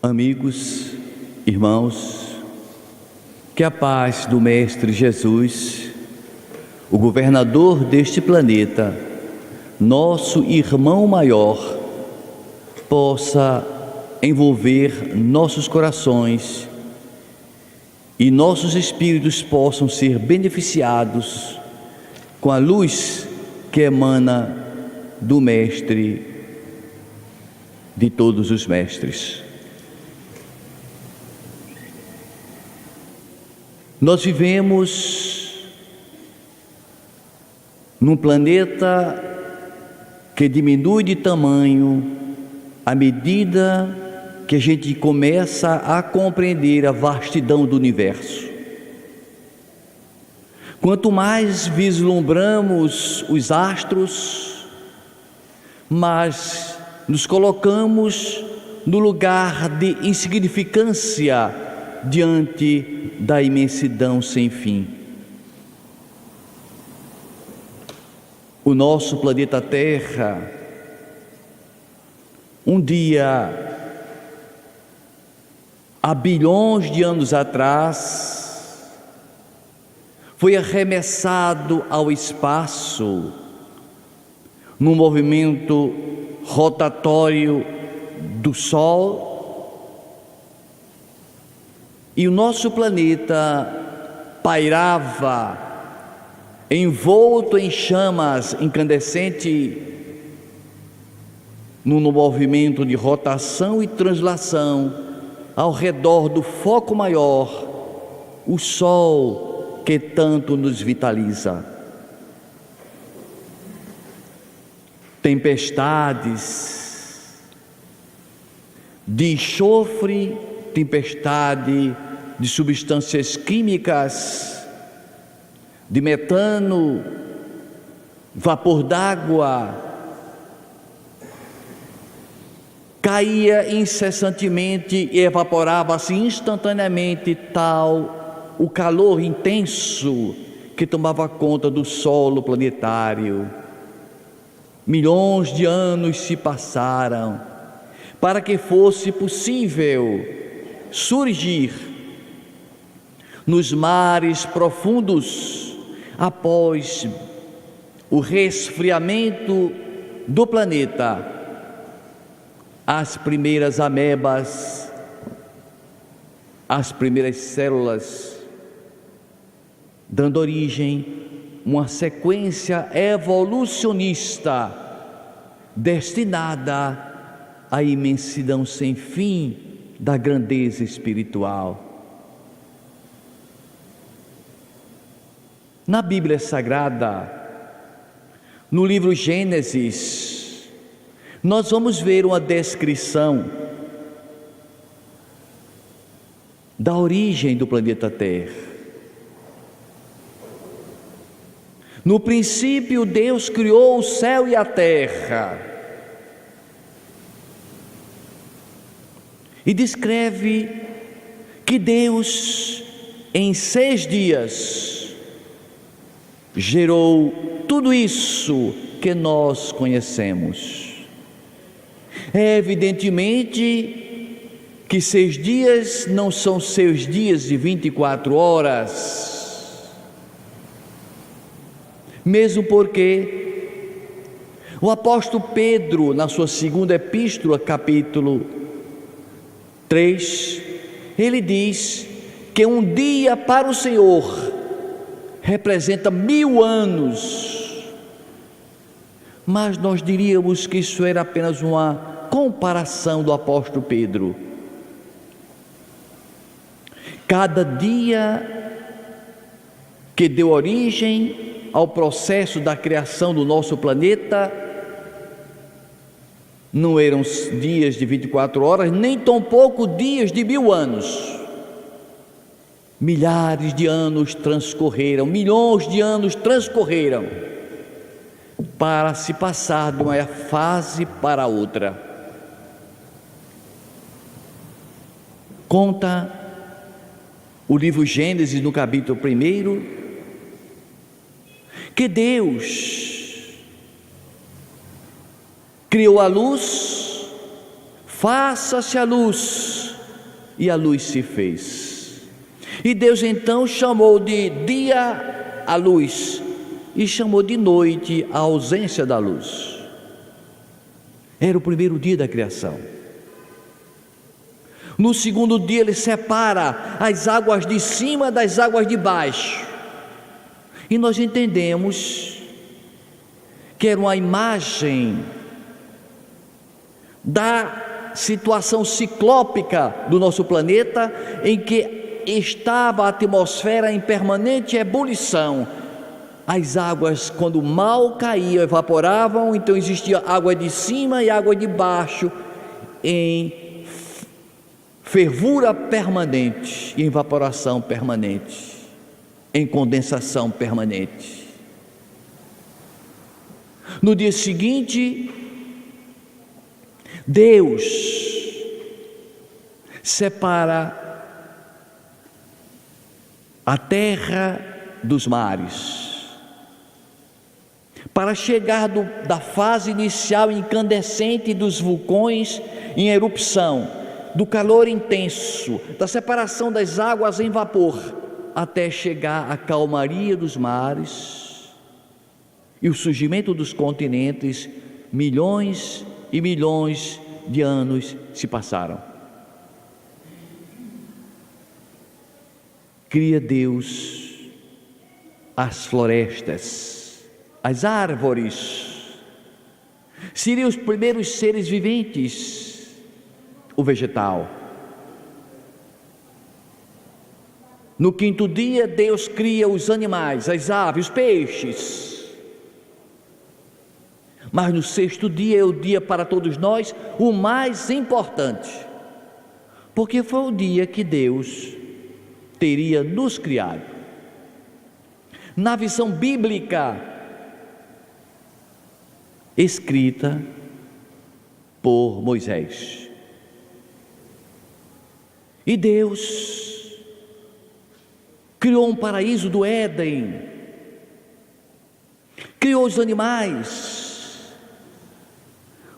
Amigos, irmãos, que a paz do Mestre Jesus, o governador deste planeta, nosso irmão maior, possa envolver nossos corações e nossos espíritos possam ser beneficiados com a luz que emana do Mestre de todos os mestres. Nós vivemos num planeta que diminui de tamanho à medida que a gente começa a compreender a vastidão do universo. Quanto mais vislumbramos os astros, mais nos colocamos no lugar de insignificância diante da imensidão sem fim. O nosso planeta Terra, um dia, há bilhões de anos atrás, foi arremessado ao espaço num movimento rotatório do Sol, e o nosso planeta pairava envolto em chamas incandescentes num movimento de rotação e translação ao redor do foco maior, o Sol que tanto nos vitaliza. Tempestades de enxofre, tempestade de substâncias químicas, de metano, vapor d'água, caía incessantemente e evaporava-se instantaneamente, tal o calor intenso que tomava conta do solo planetário. Milhões de anos se passaram para que fosse possível surgir nos mares profundos, após o resfriamento do planeta, as primeiras amebas, as primeiras células, dando origem a uma sequência evolucionista destinada à imensidão sem fim da grandeza espiritual. Na Bíblia Sagrada, no livro Gênesis, nós vamos ver uma descrição da origem do planeta Terra. No princípio, Deus criou o céu e a terra. E descreve que Deus, em 6 dias, gerou tudo isso que nós conhecemos. É evidentemente que 6 dias não são 6 dias de 24 horas, mesmo porque o apóstolo Pedro, na sua segunda epístola, capítulo 3, ele diz que um dia para o Senhor representa 1000 anos, mas nós diríamos que isso era apenas uma comparação do apóstolo Pedro. Cada dia que deu origem ao processo da criação do nosso planeta não eram dias de 24 horas, nem tampouco dias de 1000 anos. Milhares de anos transcorreram, milhões de anos transcorreram para se passar de uma fase para outra. Conta o livro Gênesis, no capítulo 1, que Deus criou a luz, faça-se a luz, e a luz se fez. E Deus então chamou de dia a luz e chamou de noite a ausência da luz. Era o primeiro dia da criação. No segundo dia ele separa as águas de cima das águas de baixo. E nós entendemos que era uma imagem da situação ciclópica do nosso planeta, em que estava a atmosfera em permanente ebulição. As águas, quando mal caíam, evaporavam, então existia água de cima e água de baixo em fervura permanente, em evaporação permanente, em condensação permanente. No dia seguinte, Deus separa a terra dos mares, para chegar da fase inicial incandescente dos vulcões em erupção, do calor intenso, da separação das águas em vapor, até chegar à calmaria dos mares e o surgimento dos continentes. Milhões e milhões de anos se passaram. Cria Deus as florestas, as árvores, seriam os primeiros seres viventes, o vegetal. No quinto dia, Deus cria os animais, as aves, os peixes. Mas no sexto dia é o dia para todos nós o mais importante, porque foi o dia que Deus teria nos criado. Na visão bíblica escrita por Moisés. E Deus criou um paraíso do Éden, criou os animais,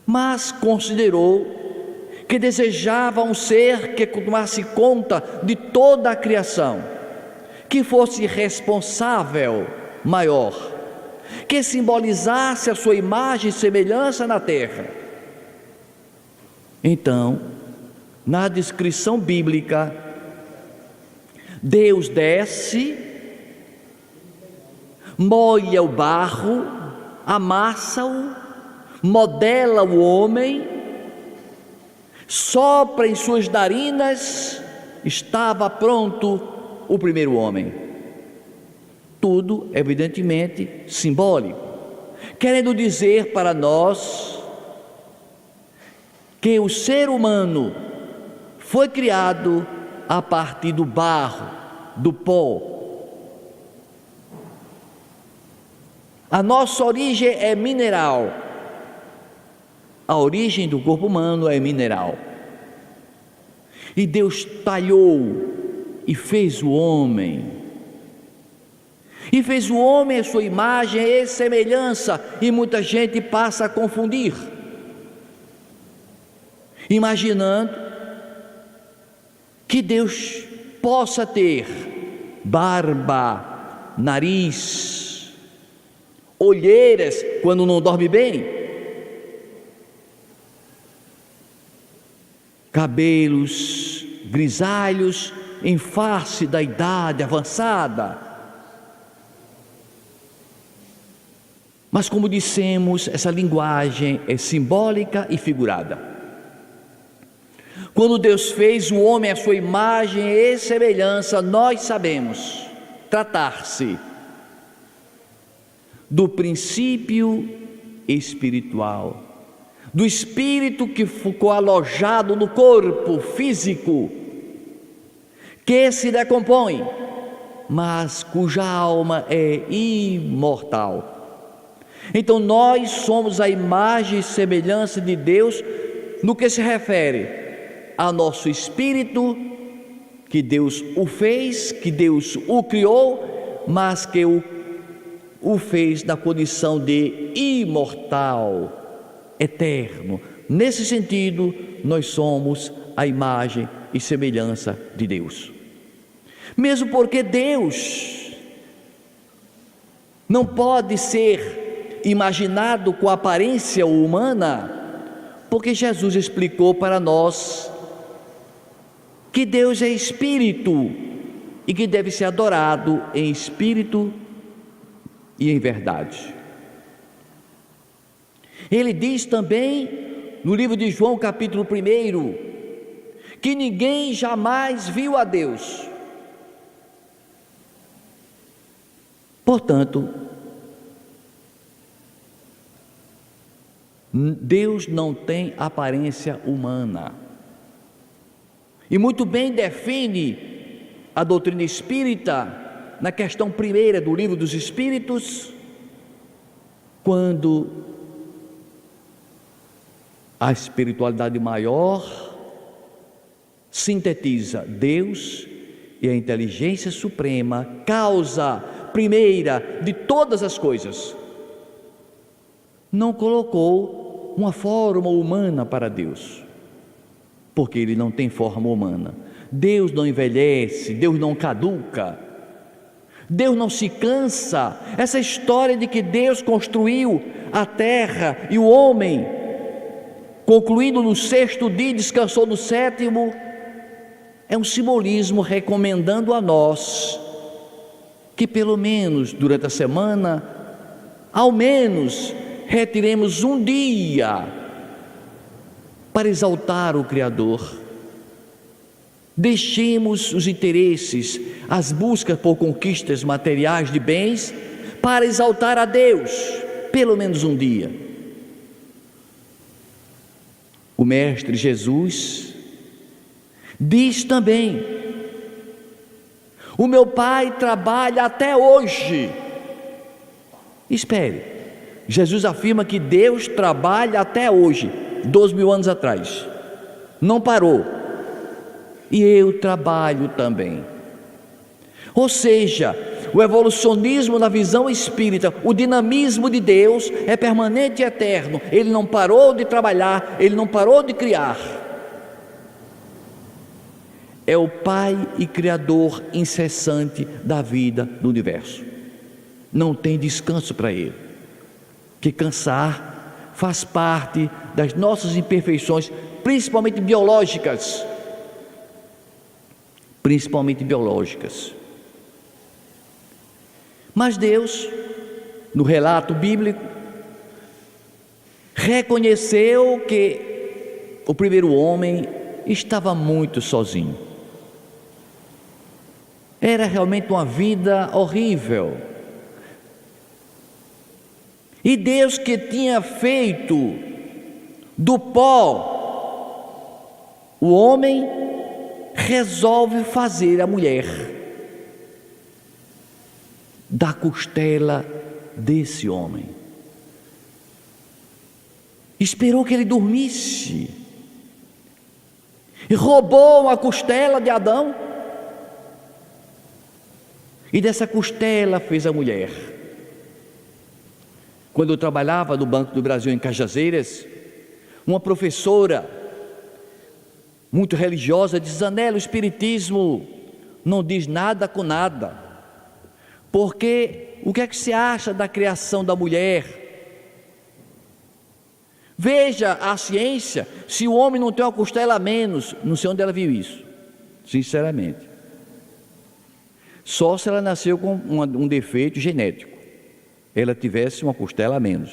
mas considerou que desejava um ser que tomasse conta de toda a criação, que fosse responsável maior, que simbolizasse a sua imagem e semelhança na terra. Então, na descrição bíblica, Deus desce, molha o barro, amassa-o, modela o homem, sopra em suas narinas, estava pronto o primeiro homem. Tudo, evidentemente, simbólico, querendo dizer para nós que o ser humano foi criado a partir do barro, do pó. A nossa origem é mineral. A origem do corpo humano é mineral. E Deus talhou e fez o homem. E fez o homem a sua imagem e semelhança, e muita gente passa a confundir, imaginando que Deus possa ter barba, nariz, olheiras quando não dorme bem, cabelos grisalhos em face da idade avançada. Mas, como dissemos, essa linguagem é simbólica e figurada. Quando Deus fez o homem à sua imagem e semelhança, nós sabemos tratar-se do princípio espiritual, do espírito que ficou alojado no corpo físico, que se decompõe, mas cuja alma é imortal. Então nós somos a imagem e semelhança de Deus no que se refere a nosso espírito, que Deus o fez, que Deus o criou, mas que o fez na condição de imortal, eterno. Nesse sentido, nós somos à imagem e semelhança de Deus. Mesmo porque Deus não pode ser imaginado com aparência humana, porque Jesus explicou para nós que Deus é Espírito e que deve ser adorado em espírito e em verdade. Ele diz também no livro de João, capítulo 1, que ninguém jamais viu a Deus. Portanto, Deus não tem aparência humana. E muito bem define a doutrina espírita na questão 1ª do livro dos Espíritos, quando a espiritualidade maior sintetiza Deus e a inteligência suprema, causa primeira de todas as coisas, não colocou uma forma humana para Deus, porque Ele não tem forma humana. Deus não envelhece, Deus não caduca, Deus não se cansa. Essa história de que Deus construiu a terra e o homem, concluindo no 6º dia, descansou no 7º, é um simbolismo recomendando a nós que pelo menos durante a semana, ao menos retiremos um dia para exaltar o Criador. Deixemos os interesses, as buscas por conquistas materiais de bens, para exaltar a Deus, pelo menos um dia. O Mestre Jesus diz também: o meu Pai trabalha até hoje. Espere, Jesus afirma que Deus trabalha até hoje, 2000 anos atrás, não parou, e eu trabalho também. Ou seja, o evolucionismo na visão espírita, o dinamismo de Deus é permanente e eterno. Ele não parou de trabalhar, Ele não parou de criar. É o Pai e Criador incessante da vida do universo. Não tem descanso para Ele. Que cansar faz parte das nossas imperfeições, principalmente biológicas. Mas Deus, no relato bíblico, reconheceu que o primeiro homem estava muito sozinho. Era realmente uma vida horrível. E Deus, que tinha feito do pó o homem, resolve fazer a mulher da costela desse homem. Esperou que ele dormisse e roubou a costela de Adão, e dessa costela fez a mulher. Quando eu trabalhava no Banco do Brasil em Cajazeiras, uma professora muito religiosa diz: Zanella, o Espiritismo não diz nada com nada, porque o que é que se acha da criação da mulher? Veja a ciência, se o homem não tem uma costela a menos, não sei onde ela viu isso, sinceramente. Só se ela nasceu com um defeito genético, ela tivesse uma costela a menos.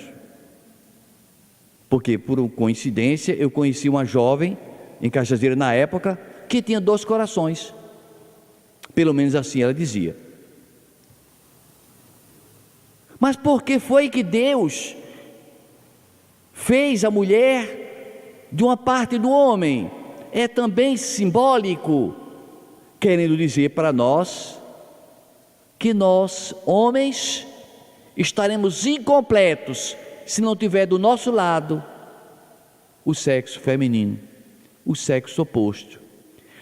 Porque, por coincidência, eu conheci uma jovem em Cajazeira na época que tinha 2 corações, pelo menos assim ela dizia. Mas por que foi que Deus fez a mulher de uma parte do homem? É também simbólico, querendo dizer para nós que nós, homens, estaremos incompletos se não tiver do nosso lado o sexo feminino, o sexo oposto.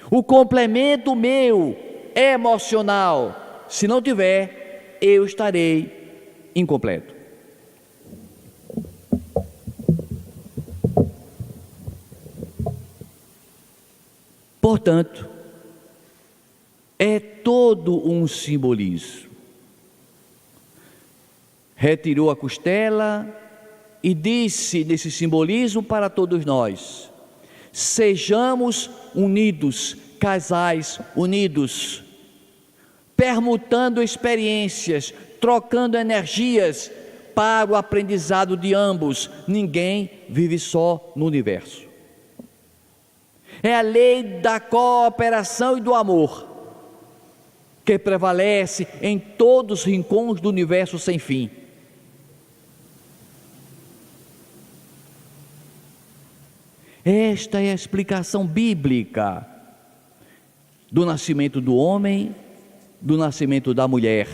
O complemento meu emocional, se não tiver, eu estarei incompleto. Portanto, é todo um simbolismo. Retirou a costela e disse nesse simbolismo para todos nós: sejamos unidos, casais unidos, permutando experiências, trocando energias para o aprendizado de ambos. Ninguém vive só no universo. É a lei da cooperação e do amor que prevalece em todos os rincões do universo sem fim. Esta é a explicação bíblica do nascimento do homem, do nascimento da mulher.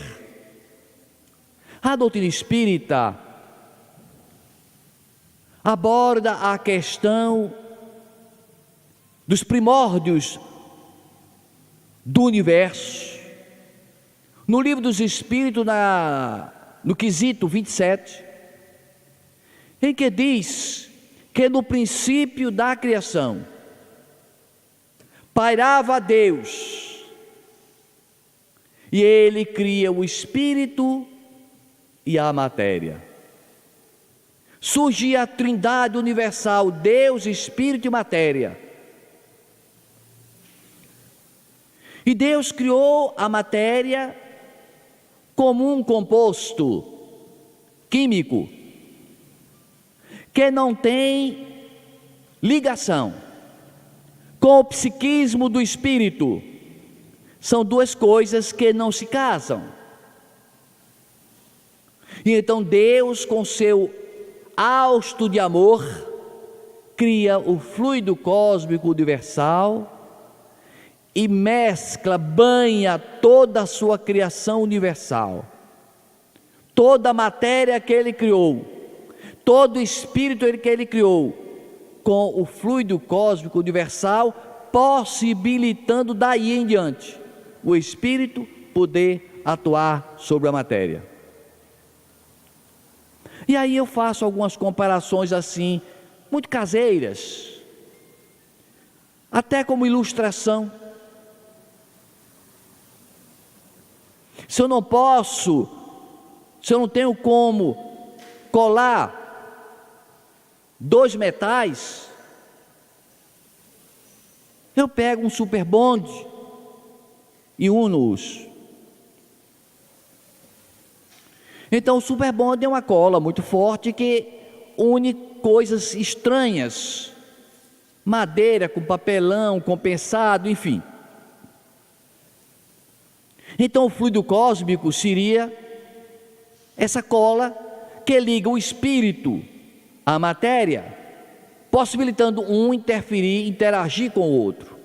A doutrina espírita aborda a questão dos primórdios do universo. No Livro dos Espíritos, no quesito 27, em que diz que no princípio da criação pairava Deus, e Ele cria o espírito e a matéria. Surgia a trindade universal, Deus, espírito e matéria. E Deus criou a matéria como um composto químico que não tem ligação com o psiquismo do espírito. São duas coisas que não se casam. E então Deus, com seu hausto de amor, cria o fluido cósmico universal e mescla, banha toda a sua criação universal, toda a matéria que Ele criou, todo o espírito que Ele criou, com o fluido cósmico universal, possibilitando daí em diante o espírito poder atuar sobre a matéria. E aí eu faço algumas comparações assim, muito caseiras, até como ilustração. Se eu não tenho como colar dois metais, eu pego um super bonde e uno-os. Então o super bonde é uma cola muito forte que une coisas estranhas, madeira com papelão, compensado, enfim. Então o fluido cósmico seria essa cola que liga o espírito à matéria, possibilitando um interagir com o outro.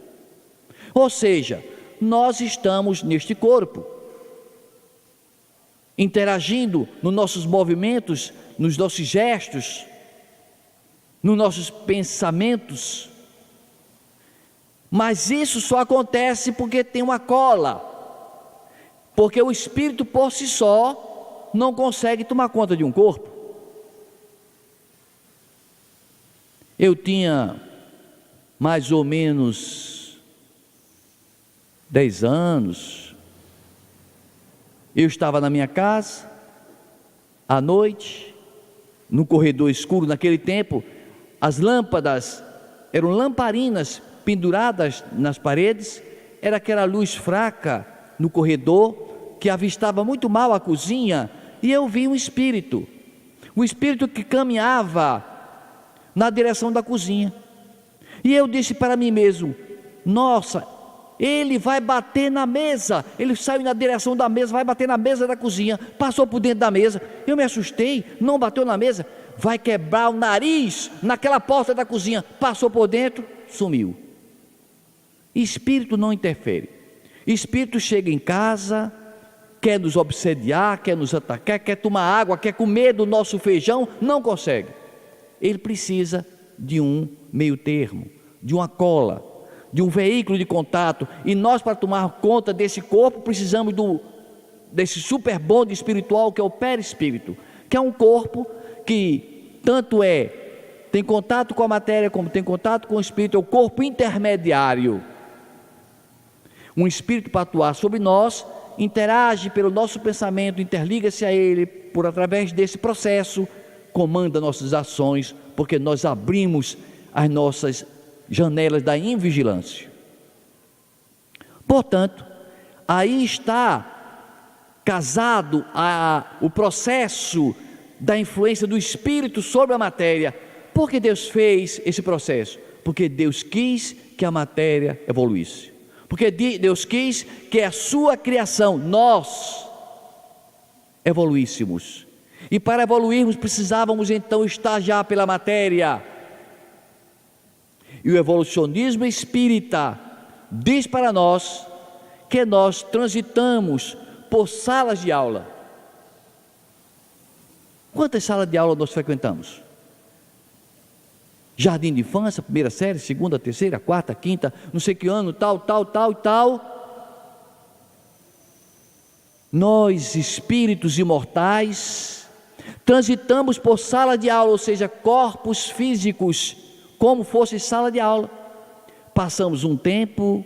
Ou seja, nós estamos neste corpo, interagindo nos nossos movimentos, nos nossos gestos, nos nossos pensamentos, mas isso só acontece porque tem uma cola, porque o espírito por si só não consegue tomar conta de um corpo. Eu tinha mais ou menos 10 anos, eu estava na minha casa, à noite, no corredor escuro. Naquele tempo, as lâmpadas eram lamparinas penduradas nas paredes, era aquela luz fraca no corredor, que avistava muito mal a cozinha, e eu vi um espírito que caminhava na direção da cozinha, e eu disse para mim mesmo: nossa, ele vai bater na mesa. Ele saiu na direção da mesa, vai bater na mesa da cozinha, passou por dentro da mesa. Eu me assustei, não bateu na mesa, vai quebrar o nariz naquela porta da cozinha, passou por dentro, sumiu. Espírito não interfere. Espírito chega em casa, quer nos obsediar, quer nos atacar, quer tomar água, quer comer do nosso feijão, não consegue. Ele precisa de um meio termo, de uma cola, de um veículo de contato, e nós, para tomar conta desse corpo, precisamos desse super bonde espiritual, que é o perispírito, que é um corpo que tanto tem contato com a matéria, como tem contato com o espírito, é o corpo intermediário. Um espírito para atuar sobre nós, interage pelo nosso pensamento, interliga-se a ele por através desse processo, comanda nossas ações, porque nós abrimos as nossas janelas da invigilância. Portanto, aí está casado o processo da influência do Espírito sobre a matéria. Por que Deus fez esse processo? Porque Deus quis que a matéria evoluísse. Porque Deus quis que a sua criação, nós, evoluíssemos. E para evoluirmos precisávamos então estagiar pela matéria. E o evolucionismo espírita diz para nós que nós transitamos por salas de aula. Quantas salas de aula nós frequentamos? Jardim de infância, primeira série, segunda, terceira, quarta, quinta, não sei que ano, tal. Nós, espíritos imortais, transitamos por sala de aula, ou seja, corpos físicos, como fosse sala de aula. Passamos um tempo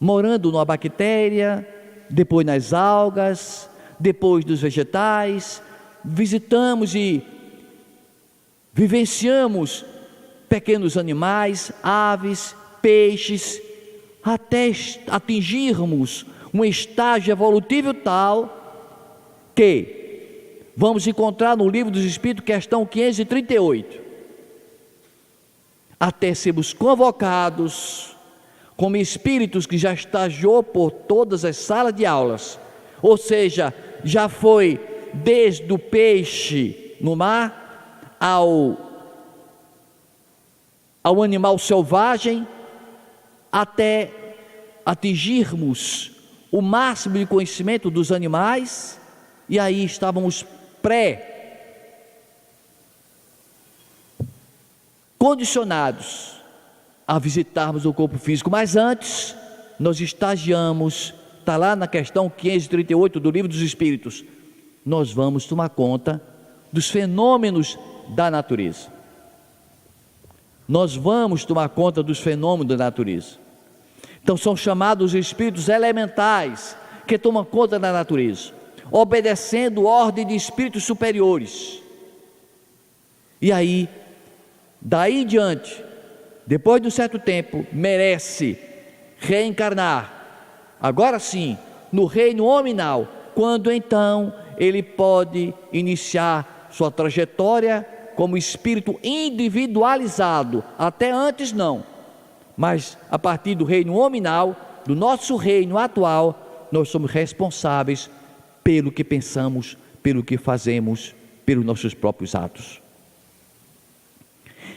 morando numa bactéria, depois nas algas, depois dos vegetais, visitamos e vivenciamos pequenos animais, aves, peixes, até atingirmos um estágio evolutivo tal que vamos encontrar no Livro dos Espíritos, questão 538, até sermos convocados como espíritos que já estagiou por todas as salas de aulas, ou seja, já foi desde o peixe no mar ao animal selvagem, até atingirmos o máximo de conhecimento dos animais, e aí estávamos condicionados a visitarmos o corpo físico. Mas antes nós estagiamos, está lá na questão 538 do Livro dos Espíritos, nós vamos tomar conta dos fenômenos da natureza. Nós vamos tomar conta dos fenômenos da natureza. Então são chamados espíritos elementais, que tomam conta da natureza, obedecendo ordem de espíritos superiores. E aí, daí em diante, depois de um certo tempo, merece reencarnar, agora sim, no reino hominal, quando então ele pode iniciar sua trajetória como espírito individualizado. Até antes não, mas a partir do reino hominal, do nosso reino atual, nós somos responsáveis pelo que pensamos, pelo que fazemos, pelos nossos próprios atos.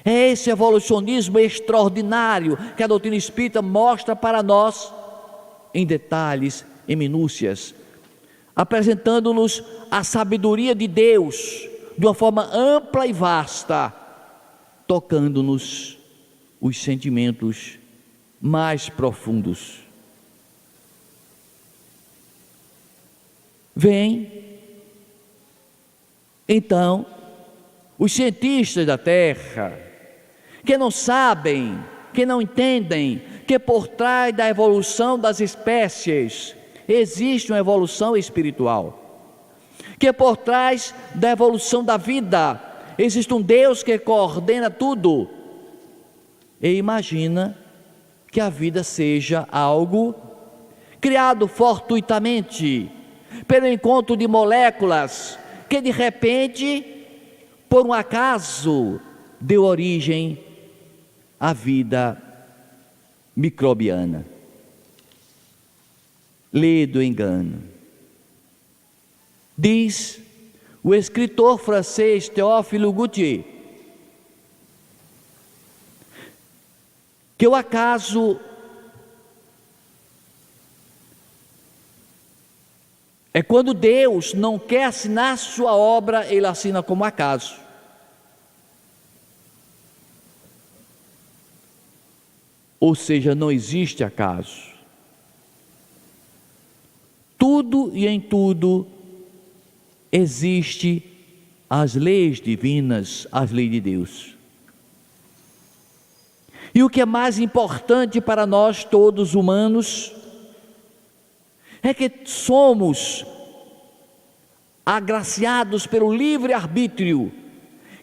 É esse evolucionismo extraordinário que a doutrina espírita mostra para nós em detalhes, em minúcias, apresentando-nos a sabedoria de Deus de uma forma ampla e vasta, tocando-nos os sentimentos mais profundos. Vem então os cientistas da Terra, que não sabem, que não entendem que por trás da evolução das espécies existe uma evolução espiritual, que por trás da evolução da vida existe um Deus que coordena tudo, e imagina que a vida seja algo criado fortuitamente pelo encontro de moléculas que de repente, por um acaso, deu origem à vida microbiana. Lê do engano. Diz o escritor francês Théophile Gautier que o acaso é quando Deus não quer assinar sua obra, ele assina como acaso. Ou seja, não existe acaso. Tudo e em tudo existe as leis divinas, as leis de Deus. E o que é mais importante para nós todos humanos é que somos agraciados pelo livre-arbítrio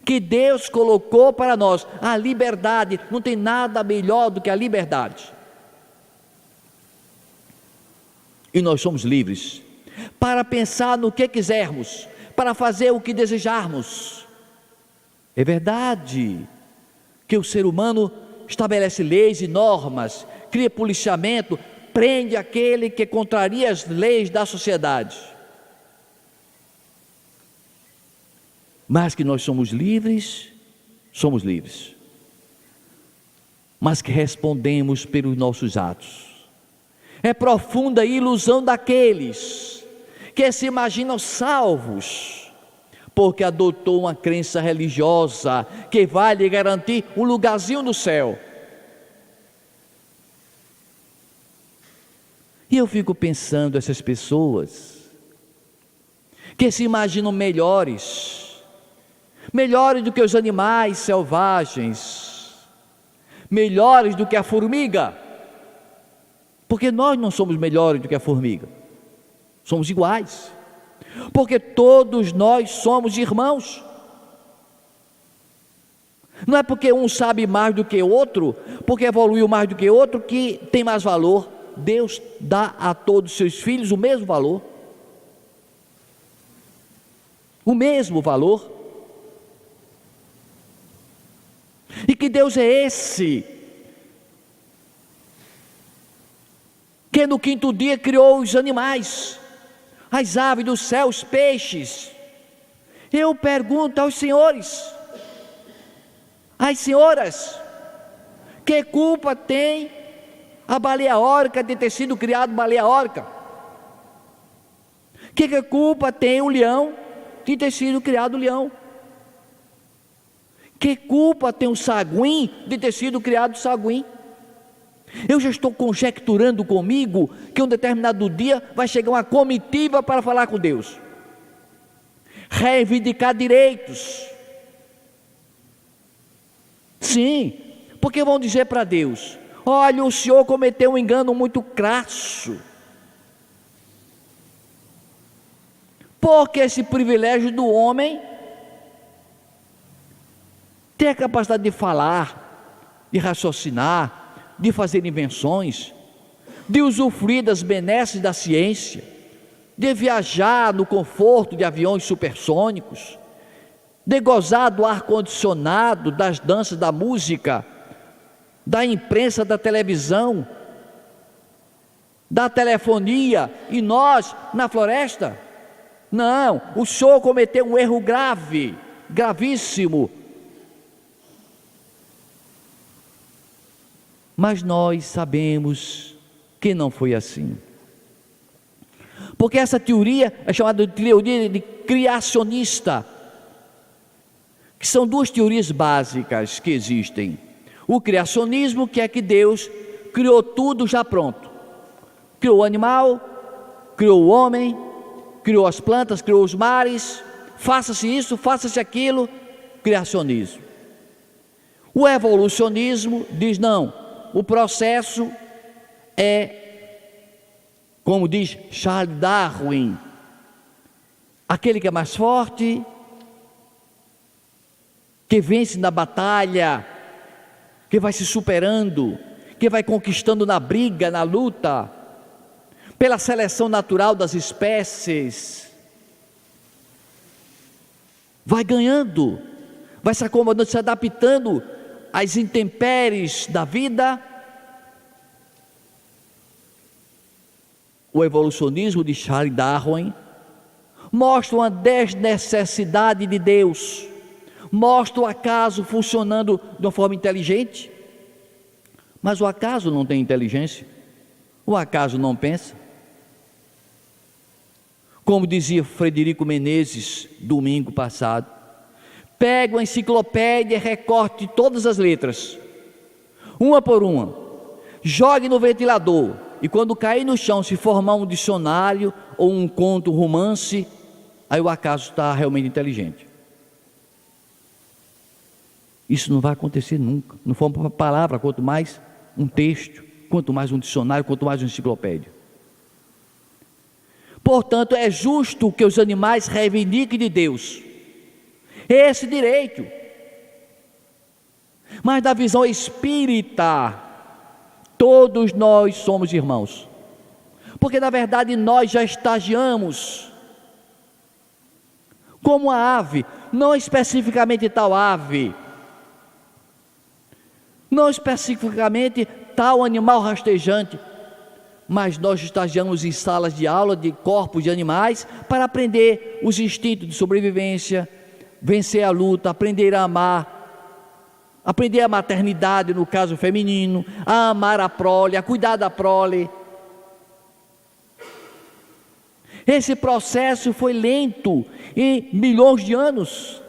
que Deus colocou para nós. A liberdade, não tem nada melhor do que a liberdade. E nós somos livres para pensar no que quisermos, para fazer o que desejarmos. É verdade que o ser humano estabelece leis e normas, cria policiamento, prende aquele que contraria as leis da sociedade. Mas que nós somos livres, mas que respondemos pelos nossos atos. É profunda a ilusão daqueles que se imaginam salvos, porque adotou uma crença religiosa que vai lhe garantir um lugarzinho no céu. E eu fico pensando, essas pessoas que se imaginam melhores do que os animais selvagens, melhores do que a formiga, porque nós não somos melhores do que a formiga, somos iguais, porque todos nós somos irmãos. Não é porque um sabe mais do que o outro, porque evoluiu mais do que o outro, que tem mais valor. Deus dá a todos os seus filhos o mesmo valor, e que Deus é esse que no quinto dia criou os animais, as aves do céu, os peixes. Eu pergunto aos senhores, às senhoras, que culpa tem a baleia orca de ter sido criado baleia orca? Que culpa tem o leão de ter sido criado leão? Que culpa tem o saguim de ter sido criado saguim? Eu já estou conjecturando comigo que um determinado dia vai chegar uma comitiva para falar com Deus, reivindicar direitos. Sim, porque vão dizer para Deus: olha, o Senhor cometeu um engano muito crasso, porque esse privilégio do homem ter a capacidade de falar, de raciocinar, de fazer invenções, de usufruir das benesses da ciência, de viajar no conforto de aviões supersônicos, de gozar do ar-condicionado, das danças, da música, da imprensa, da televisão, da telefonia, e nós na floresta? Não, o Senhor cometeu um erro grave, gravíssimo. Mas nós sabemos que não foi assim, porque essa teoria é chamada de teoria de criacionista, que são duas teorias básicas que existem. O criacionismo, que é que Deus criou tudo já pronto, criou o animal, criou o homem, criou as plantas, criou os mares, faça-se isso, faça-se aquilo, criacionismo. O evolucionismo diz não, o processo é, como diz Charles Darwin, aquele que é mais forte, que vence na batalha, que vai se superando, que vai conquistando na briga, na luta, pela seleção natural das espécies, vai ganhando, vai se acomodando, se adaptando às intempéries da vida. O evolucionismo de Charles Darwin mostra uma desnecessidade de Deus, mostra o acaso funcionando de uma forma inteligente, mas o acaso não tem inteligência, o acaso não pensa. Como dizia Frederico Menezes domingo passado, pega uma enciclopédia e recorte todas as letras, uma por uma, jogue no ventilador, e quando cair no chão, se formar um dicionário ou um conto, um romance, aí o acaso está realmente inteligente. Isso não vai acontecer nunca, não for uma palavra, quanto mais um texto, quanto mais um dicionário, quanto mais uma enciclopédia. Portanto, é justo que os animais reivindiquem de Deus esse direito. Mas da visão espírita, todos nós somos irmãos, porque na verdade nós já estagiamos como a ave, não especificamente tal ave, não especificamente tal animal rastejante, mas nós estagiamos em salas de aula de corpos de animais para aprender os instintos de sobrevivência, vencer a luta, aprender a amar, aprender a maternidade, no caso feminino, a amar a prole, a cuidar da prole. Esse processo foi lento em milhões de anos,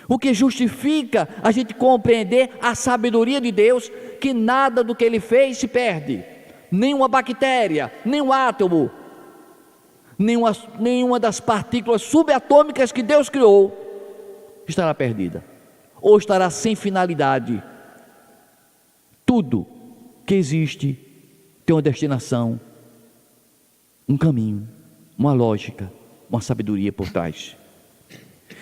o que justifica a gente compreender a sabedoria de Deus, que nada do que Ele fez se perde, nenhuma bactéria, nenhum átomo, nenhuma das partículas subatômicas que Deus criou estará perdida, ou estará sem finalidade. Tudo que existe tem uma destinação, um caminho, uma lógica, uma sabedoria por trás.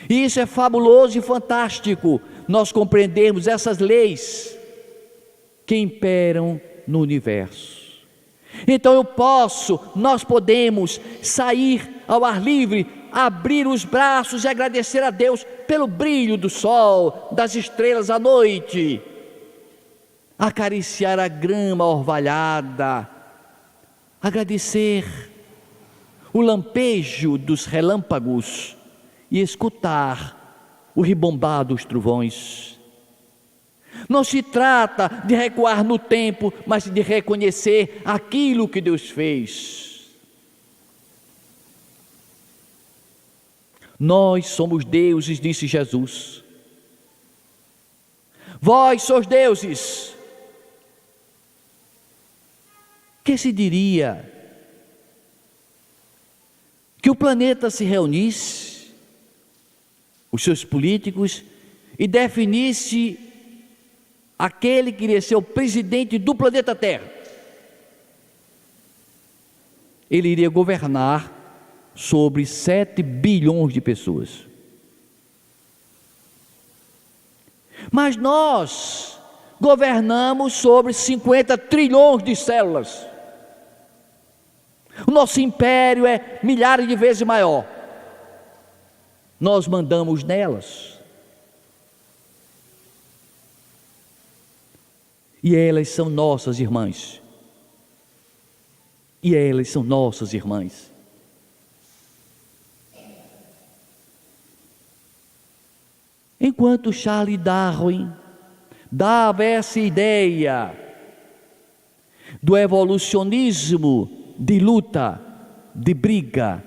E isso é fabuloso e fantástico, nós compreendermos essas leis que imperam no universo. Então nós podemos sair ao ar livre, abrir os braços e agradecer a Deus pelo brilho do sol, das estrelas à noite, acariciar a grama orvalhada, agradecer o lampejo dos relâmpagos e escutar o ribombar dos trovões. Não se trata de recuar no tempo, mas de reconhecer aquilo que Deus fez. Nós somos deuses, disse Jesus. Vós sois deuses. Que se diria que o planeta se reunisse, os seus políticos, e definisse aquele que iria ser o presidente do planeta Terra. Ele iria governar sobre 7 bilhões de pessoas. Mas nós governamos sobre 50 trilhões de células. O nosso império é milhares de vezes maior. Nós mandamos nelas. E elas são nossas irmãs. E elas são nossas irmãs. Enquanto Charles Darwin dava essa ideia do evolucionismo de luta, de briga,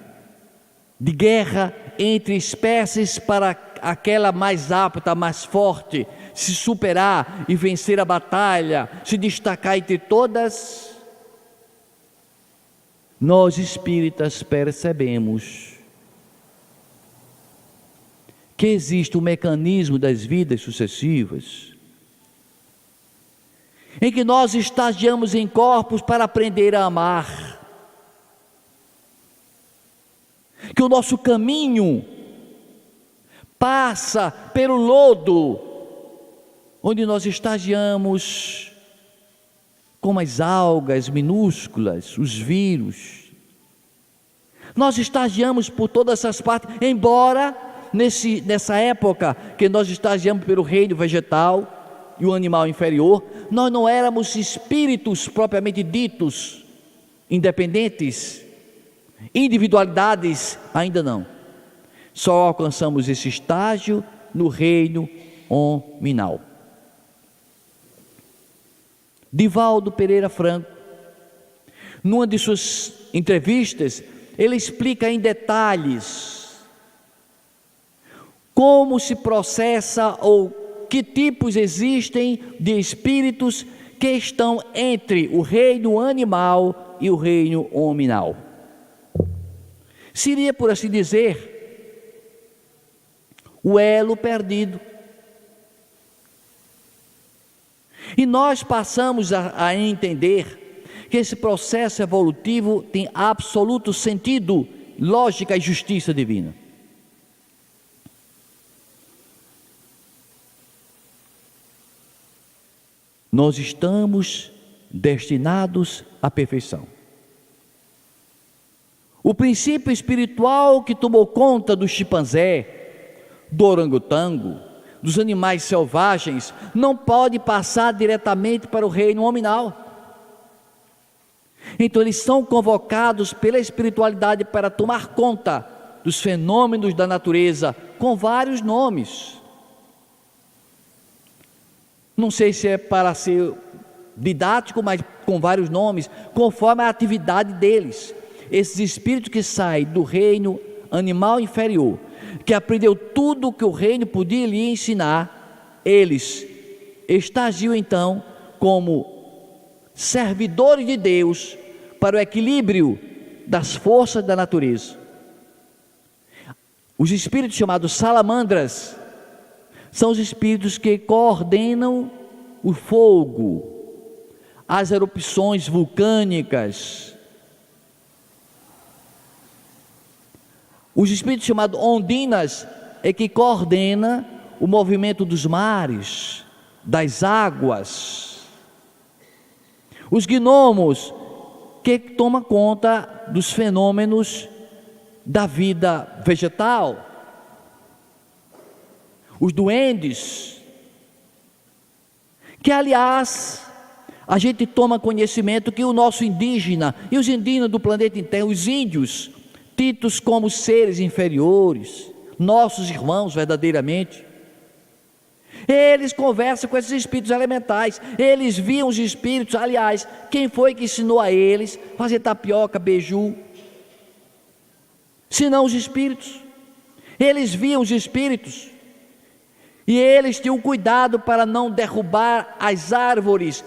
de guerra entre espécies para aquela mais apta, mais forte, se superar e vencer a batalha, se destacar entre todas, nós espíritas percebemos que existe um mecanismo das vidas sucessivas, em que nós estagiamos em corpos para aprender a amar, que o nosso caminho passa pelo lodo, onde nós estagiamos como as algas minúsculas, os vírus. Nós estagiamos por todas essas partes, embora nessa época que nós estagiamos pelo reino vegetal e o animal inferior, nós não éramos espíritos propriamente ditos, independentes, individualidades, ainda não. Só alcançamos esse estágio no reino hominal. Divaldo Pereira Franco, numa de suas entrevistas, ele explica em detalhes como se processa ou que tipos existem de espíritos que estão entre o reino animal e o reino hominal. Seria, por assim dizer, o elo perdido. E nós passamos a entender que esse processo evolutivo tem absoluto sentido, lógica e justiça divina. Nós estamos destinados à perfeição. O princípio espiritual que tomou conta do chimpanzé, do orangotango, dos animais selvagens, não pode passar diretamente para o reino hominal. Então eles são convocados pela espiritualidade para tomar conta dos fenômenos da natureza, com vários nomes. Não sei se é para ser didático, mas com vários nomes, conforme a atividade deles. Esses espíritos que saem do reino animal inferior, que aprendeu tudo o que o reino podia lhe ensinar, eles estagiam então como servidores de Deus para o equilíbrio das forças da natureza. Os espíritos chamados salamandras são os espíritos que coordenam o fogo, as erupções vulcânicas. Os espíritos chamados ondinas é que coordena o movimento dos mares, das águas. Os gnomos que toma conta dos fenômenos da vida vegetal. Os duendes, que aliás a gente toma conhecimento que o nosso indígena e os indígenas do planeta inteiro, os índios, tidos como seres inferiores, nossos irmãos verdadeiramente, eles conversam com esses espíritos elementais, eles viam os espíritos. Aliás, quem foi que ensinou a eles fazer tapioca, beiju? Senão os espíritos. Eles viam os espíritos e eles tinham cuidado para não derrubar as árvores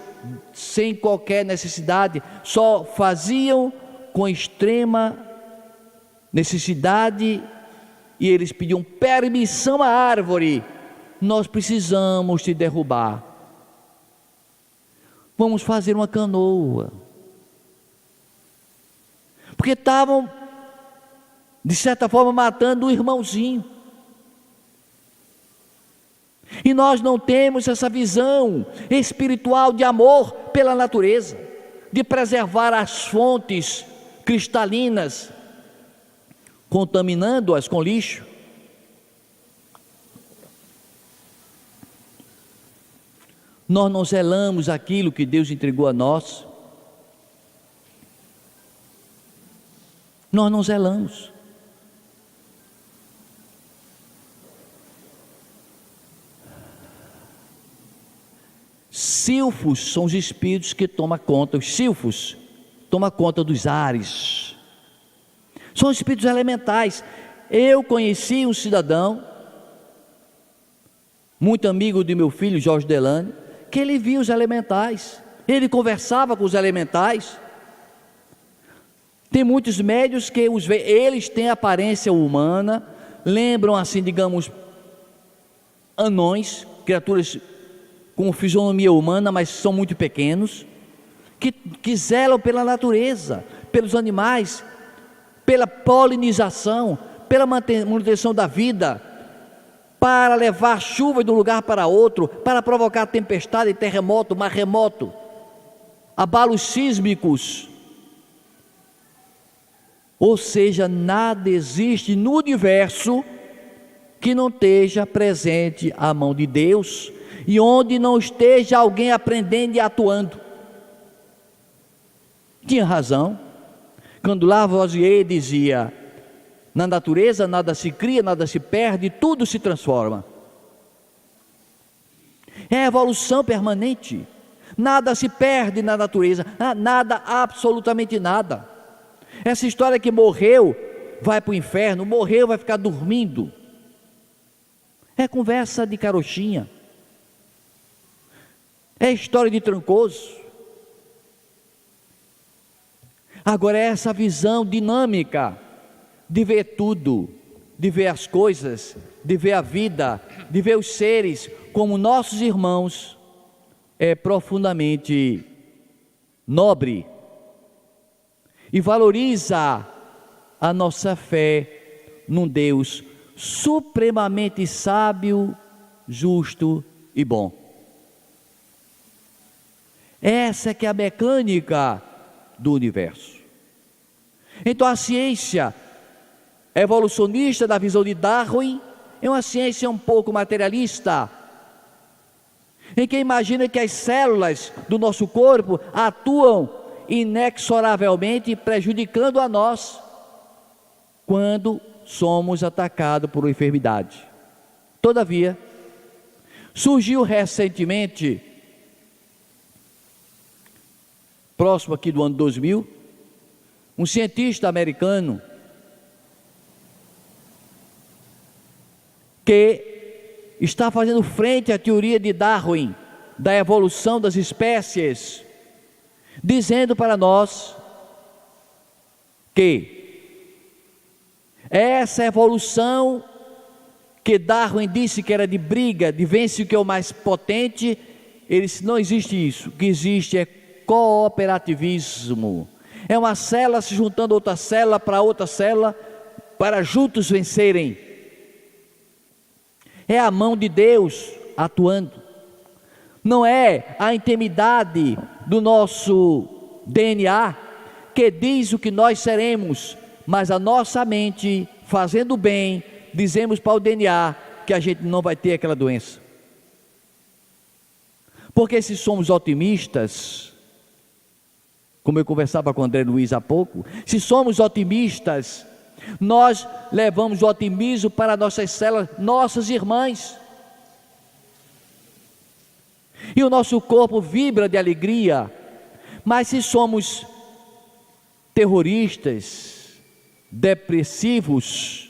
sem qualquer necessidade, só faziam com extrema necessidade, e eles pediam permissão à árvore: nós precisamos te derrubar, vamos fazer uma canoa, porque estavam de certa forma matando um irmãozinho. E nós não temos essa visão espiritual de amor pela natureza, de preservar as fontes cristalinas, contaminando-as com lixo. Nós não zelamos aquilo que Deus entregou a nós. Nós não zelamos. Silfos são os espíritos que tomam conta, os silfos tomam conta dos ares. São espíritos elementais. Eu conheci um cidadão, muito amigo de meu filho Jorge Delane, que ele via os elementais, ele conversava com os elementais. Tem muitos médios que eles têm aparência humana, lembram assim, digamos, anões, criaturas com fisionomia humana, mas são muito pequenos, que zelam pela natureza, pelos animais, pela polinização, pela manutenção da vida, para levar chuva de um lugar para outro, para provocar tempestade, terremoto, maremoto, abalos sísmicos. Ou seja, nada existe no universo que não esteja presente a mão de Deus, e onde não esteja alguém aprendendo e atuando. Tinha razão quando Lavoisier dizia: na natureza nada se cria, nada se perde, tudo se transforma. É evolução permanente. Nada se perde na natureza, nada, absolutamente nada. Essa história que morreu vai para o inferno, morreu vai ficar dormindo, é conversa de carochinha, é história de Trancoso. Agora é essa visão dinâmica de ver tudo, de ver as coisas, de ver a vida, de ver os seres como nossos irmãos, é profundamente nobre e valoriza a nossa fé num Deus supremamente sábio, justo e bom. Essa é que é a mecânica do universo. Então a ciência evolucionista da visão de Darwin é uma ciência um pouco materialista, em que imagina que as células do nosso corpo atuam inexoravelmente prejudicando a nós quando somos atacados por uma enfermidade. Todavia, surgiu recentemente, próximo aqui do ano 2000, um cientista americano que está fazendo frente à teoria de Darwin, da evolução das espécies, dizendo para nós que essa evolução que Darwin disse que era de briga, de vence o que é o mais potente, ele disse, não existe isso, o que existe é cooperativismo, é uma célula se juntando a outra célula para juntos vencerem. É a mão de Deus atuando, não é a intimidade do nosso DNA que diz o que nós seremos, mas a nossa mente, fazendo bem, dizemos para o DNA que a gente não vai ter aquela doença. Porque se somos otimistas, como eu conversava com o André Luiz há pouco, se somos otimistas, nós levamos o otimismo para nossas células, nossas irmãs, e o nosso corpo vibra de alegria. Mas se somos terroristas, depressivos,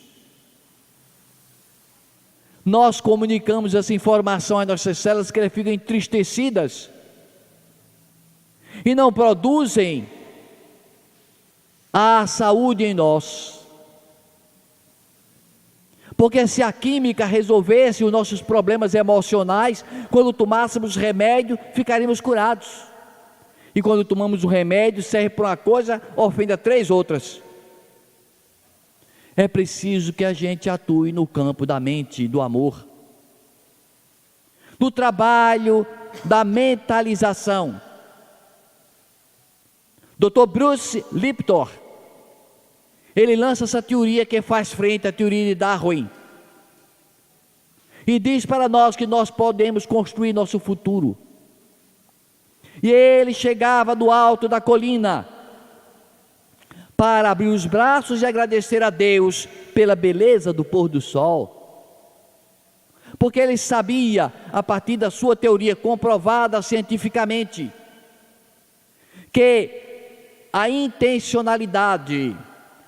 nós comunicamos essa informação às nossas células que elas ficam entristecidas e não produzem a saúde em nós. Porque se a química resolvesse os nossos problemas emocionais, quando tomássemos remédio, ficaríamos curados. E quando tomamos o remédio, serve para uma coisa, ofende a 3 outras. É preciso que a gente atue no campo da mente, do amor, do trabalho, da mentalização. Dr. Bruce Lipton, ele lança essa teoria que faz frente à teoria de Darwin e diz para nós que nós podemos construir nosso futuro. E ele chegava do alto da colina para abrir os braços e agradecer a Deus pela beleza do pôr do sol, porque ele sabia, a partir da sua teoria comprovada cientificamente, que a intencionalidade,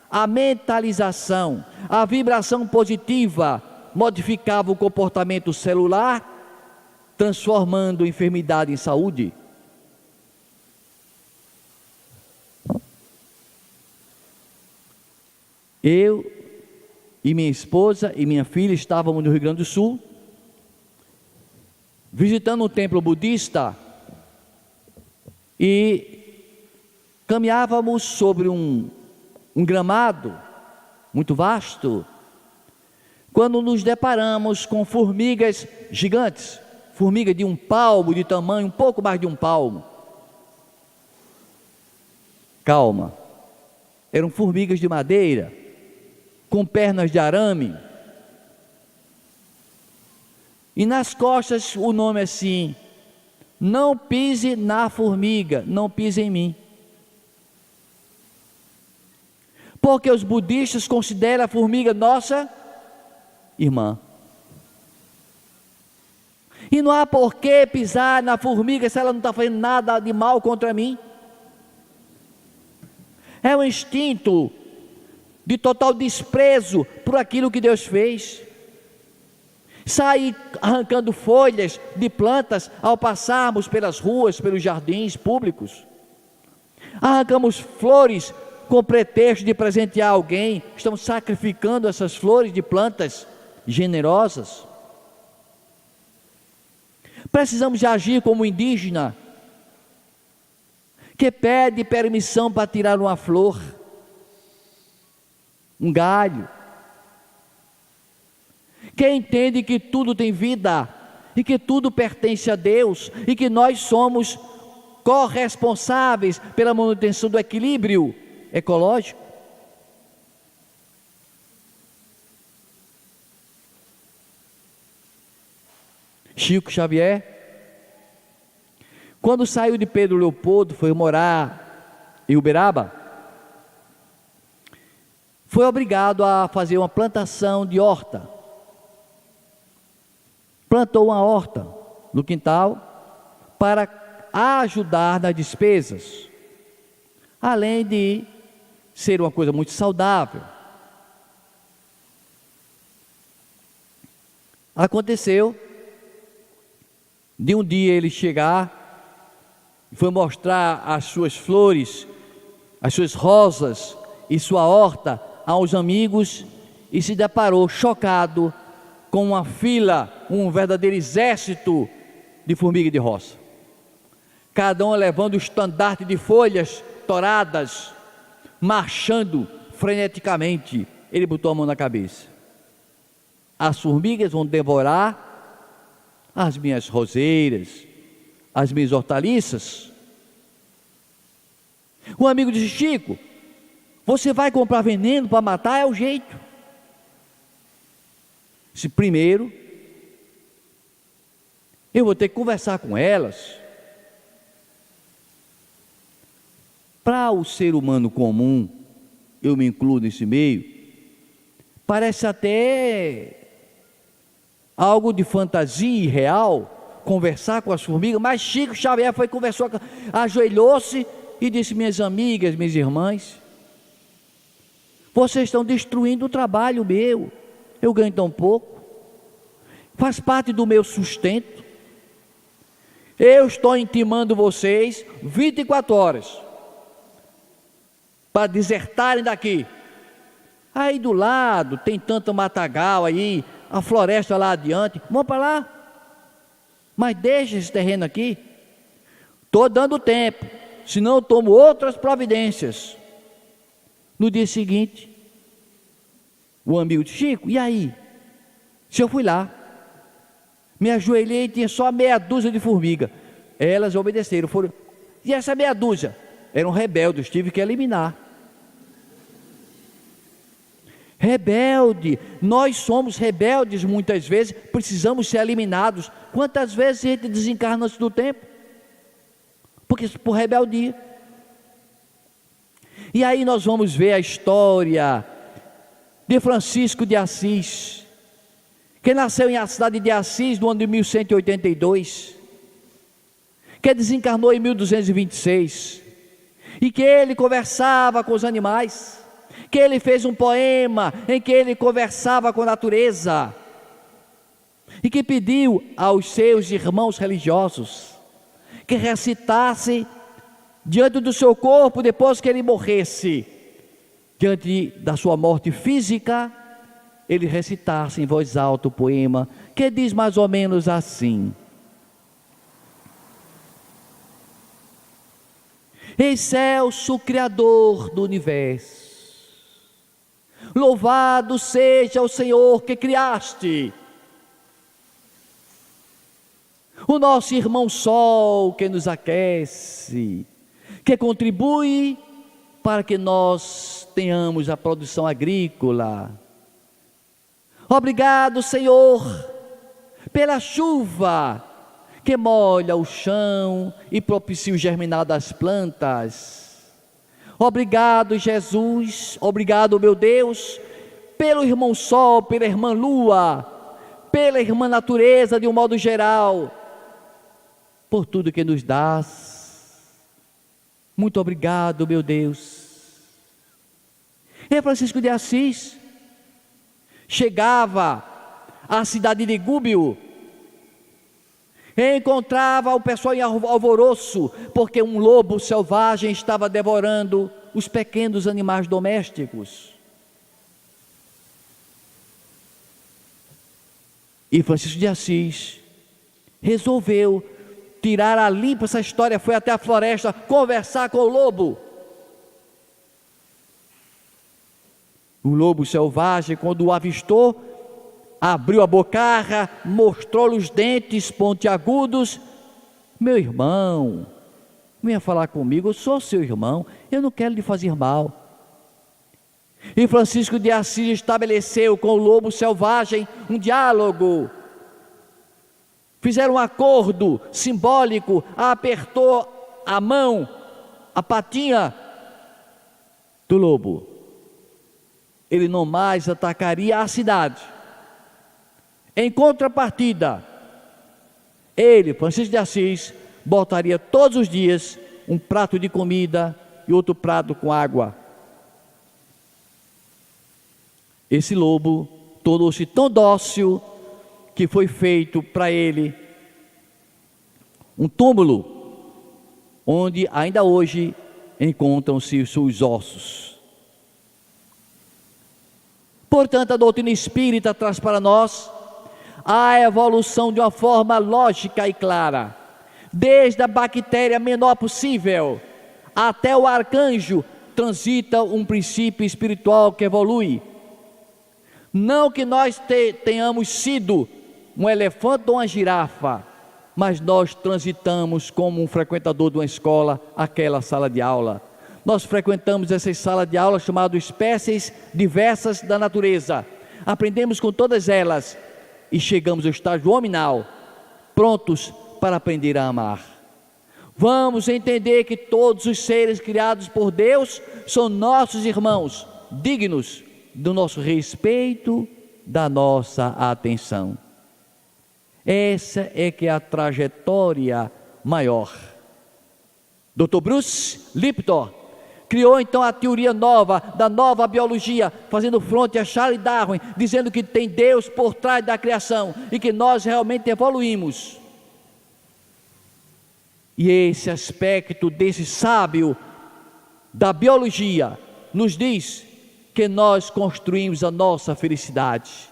a mentalização, a vibração positiva modificava o comportamento celular, transformando enfermidade em saúde. Eu e minha esposa e minha filha estávamos no Rio Grande do Sul, visitando um templo budista, e caminhávamos sobre um gramado muito vasto, quando nos deparamos com formigas gigantes, formiga de 1 palmo de tamanho, um pouco mais de 1 palmo. Calma, eram formigas de madeira, com pernas de arame, e nas costas o nome assim: não pise na formiga, não pise em mim. Porque os budistas consideram a formiga nossa irmã. E não há por que pisar na formiga se ela não está fazendo nada de mal contra mim. É um instinto de total desprezo por aquilo que Deus fez. Sair arrancando folhas de plantas ao passarmos pelas ruas, pelos jardins públicos. Arrancamos flores com pretexto de presentear alguém, estamos sacrificando essas flores de plantas generosas. Precisamos de agir como indígena, que pede permissão para tirar uma flor, um galho, que entende que tudo tem vida e que tudo pertence a Deus e que nós somos corresponsáveis pela manutenção do equilíbrio ecológico. Chico Xavier, quando saiu de Pedro Leopoldo, foi morar em Uberaba, foi obrigado a fazer uma plantação de horta. Plantou uma horta no quintal para ajudar nas despesas, além de ser uma coisa muito saudável. Aconteceu de um dia ele chegar e foi mostrar as suas flores, as suas rosas e sua horta aos amigos e se deparou chocado com uma fila, um verdadeiro exército de formiga de roça, cada um levando o estandarte de folhas toradas, marchando freneticamente. Ele botou a mão na cabeça: as formigas vão devorar as minhas roseiras, as minhas hortaliças. Um amigo disse: Chico, você vai comprar veneno para matar? É o jeito. Se primeiro eu vou ter que conversar com elas. Para o ser humano comum, eu me incluo nesse meio, parece até algo de fantasia irreal, conversar com as formigas, mas Chico Xavier conversou, ajoelhou-se e disse: minhas amigas, minhas irmãs, vocês estão destruindo o trabalho meu, eu ganho tão pouco, faz parte do meu sustento, eu estou intimando vocês 24 horas, para desertarem daqui. Aí do lado tem tanto matagal aí, a floresta lá adiante, vamos para lá, mas deixa esse terreno aqui, estou dando tempo, senão eu tomo outras providências. No dia seguinte, o amigo disse: Chico, e aí? Se eu fui lá, me ajoelhei e tinha só meia dúzia de formiga, elas obedeceram, foram, e essa meia dúzia eram rebeldes, tive que eliminar. Rebelde, nós somos rebeldes muitas vezes, precisamos ser eliminados. Quantas vezes a gente desencarna antes do tempo? Porque por rebeldia. E aí nós vamos ver a história de Francisco de Assis, que nasceu na cidade de Assis no ano de 1182, que desencarnou em 1226, e que ele conversava com os animais, que ele fez um poema em que ele conversava com a natureza, e que pediu aos seus irmãos religiosos que recitasse diante do seu corpo, depois que ele morresse, diante da sua morte física, ele recitasse em voz alta o poema, que diz mais ou menos assim: excelso Criador do universo, louvado seja o Senhor que criaste o nosso irmão Sol, que nos aquece, que contribui para que nós tenhamos a produção agrícola. Obrigado, Senhor, pela chuva que molha o chão e propicia o germinar das plantas. Obrigado, Jesus, obrigado, meu Deus, pelo irmão Sol, pela irmã Lua, pela irmã Natureza de um modo geral, por tudo que nos dás. Muito obrigado, meu Deus. E Francisco de Assis chegava à cidade de Gúbio, encontrava o pessoal em alvoroço, porque um lobo selvagem estava devorando os pequenos animais domésticos. E Francisco de Assis resolveu tirar a limpo essa história, foi até a floresta conversar com o lobo. O lobo selvagem, quando o avistou, abriu a bocarra, mostrou-lhe os dentes pontiagudos. Meu irmão, venha falar comigo, eu sou seu irmão, eu não quero lhe fazer mal. E Francisco de Assis estabeleceu com o lobo selvagem um diálogo. Fizeram um acordo simbólico, apertou a mão, a patinha do lobo. Ele não mais atacaria a cidade. Em contrapartida, ele, Francisco de Assis, botaria todos os dias um prato de comida e outro prato com água. Esse lobo tornou-se tão dócil que foi feito para ele um túmulo, onde ainda hoje encontram-se os seus ossos. Portanto, a doutrina espírita traz para nós a evolução de uma forma lógica e clara, desde a bactéria menor possível até o arcanjo, transita um princípio espiritual que evolui. Não que nós tenhamos sido um elefante ou uma girafa, mas nós transitamos como um frequentador de uma escola, aquela sala de aula. Nós frequentamos essas salas de aula chamadas espécies diversas da natureza. Aprendemos com todas elas e chegamos ao estágio hominal, prontos para aprender a amar. Vamos entender que todos os seres criados por Deus são nossos irmãos, dignos do nosso respeito, da nossa atenção. Essa é que é a trajetória maior. Dr. Bruce Lipton criou então a teoria nova, da nova biologia, fazendo fronte a Charles Darwin, dizendo que tem Deus por trás da criação e que nós realmente evoluímos. E esse aspecto desse sábio da biologia nos diz que nós construímos a nossa felicidade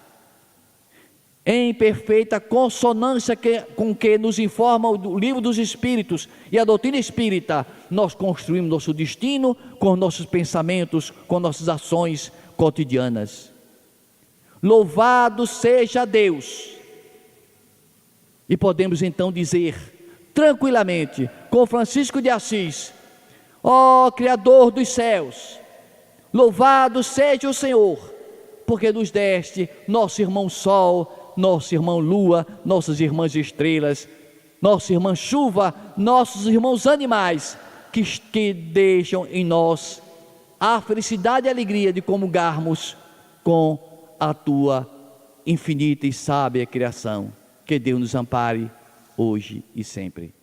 em perfeita consonância com o que nos informa o livro dos Espíritos e a doutrina espírita. Nós construímos nosso destino com nossos pensamentos, com nossas ações cotidianas. Louvado seja Deus! E podemos então dizer tranquilamente, com Francisco de Assis: ó Criador dos céus, louvado seja o Senhor, porque nos deste nosso irmão Sol, nosso irmão Lua, nossas irmãs estrelas, nossa irmã Chuva, nossos irmãos animais, que deixam em nós a felicidade e a alegria de comungarmos com a tua infinita e sábia criação. Que Deus nos ampare hoje e sempre.